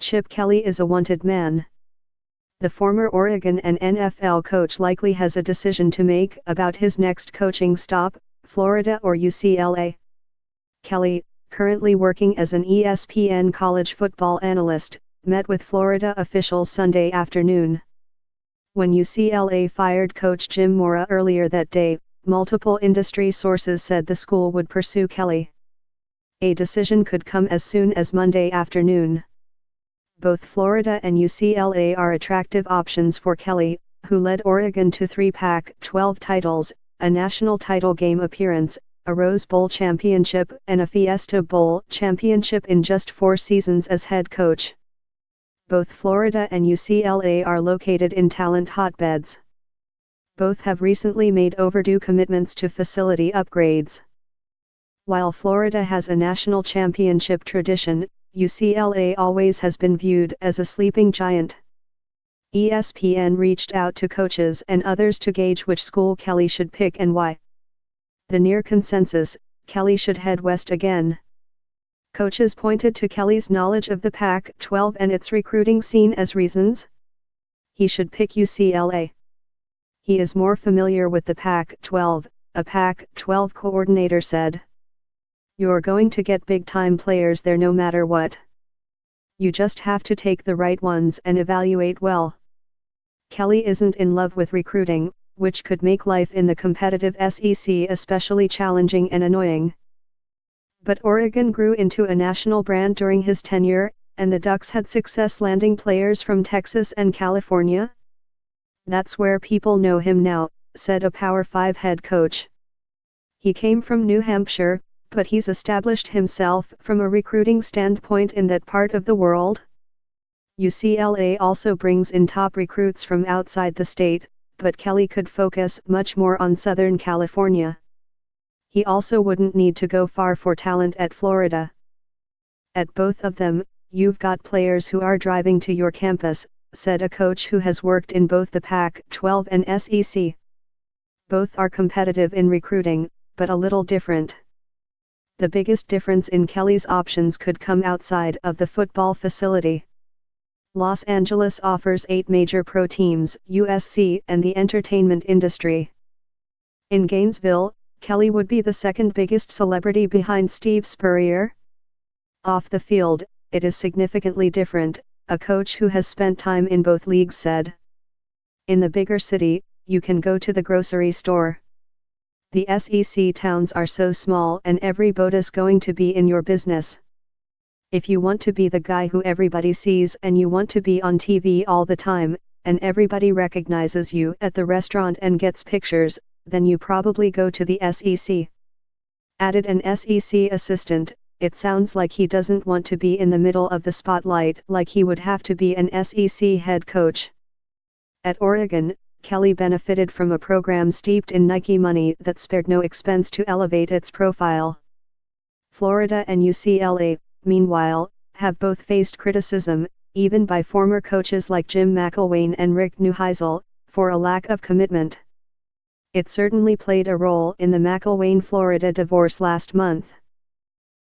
Chip Kelly is a wanted man. The former Oregon and NFL coach likely has a decision to make about his next coaching stop, Florida or UCLA. Kelly, currently working as an ESPN college football analyst, met with Florida officials Sunday afternoon. When UCLA fired coach Jim Mora earlier that day, multiple industry sources said the school would pursue Kelly. A decision could come as soon as Monday afternoon. Both Florida and UCLA are attractive options for Kelly, who led Oregon to 3 Pac-12 titles, a national title game appearance, a Rose Bowl championship and a Fiesta Bowl championship in just 4 seasons as head coach. Both Florida and UCLA are located in talent hotbeds. Both have recently made overdue commitments to facility upgrades. While Florida has a national championship tradition, UCLA always has been viewed as a sleeping giant. ESPN reached out to coaches and others to gauge which school Kelly should pick and why. The near consensus, Kelly should head west again. Coaches pointed to Kelly's knowledge of the Pac-12 and its recruiting scene as reasons. He should pick UCLA. He is more familiar with the Pac-12, a Pac-12 coordinator said. You're going to get big-time players there no matter what. You just have to take the right ones and evaluate well. Kelly isn't in love with recruiting, which could make life in the competitive SEC especially challenging and annoying. But Oregon grew into a national brand during his tenure, and the Ducks had success landing players from Texas and California. That's where people know him now, said a Power 5 head coach. He came from New Hampshire, but he's established himself from a recruiting standpoint in that part of the world. UCLA also brings in top recruits from outside the state, but Kelly could focus much more on Southern California. He also wouldn't need to go far for talent at Florida. At both of them, you've got players who are driving to your campus, said a coach who has worked in both the Pac-12 and SEC. Both are competitive in recruiting, but a little different. The biggest difference in Kelly's options could come outside of the football facility. Los Angeles offers 8 major pro teams, USC and the entertainment industry. In Gainesville, Kelly would be the second biggest celebrity behind Steve Spurrier. Off the field, it is significantly different, a coach who has spent time in both leagues said. In the bigger city, you can go to the grocery store. The SEC towns are so small and every boat is going to be in your business. If you want to be the guy who everybody sees and you want to be on TV all the time, and everybody recognizes you at the restaurant and gets pictures, then you probably go to the SEC. Added an SEC assistant, it sounds like he doesn't want to be in the middle of the spotlight like he would have to be an SEC head coach. At Oregon, Kelly benefited from a program steeped in Nike money that spared no expense to elevate its profile. Florida and UCLA, meanwhile, have both faced criticism, even by former coaches like Jim McElwain and Rick Neuheisel, for a lack of commitment. It certainly played a role in the McElwain-Florida divorce last month.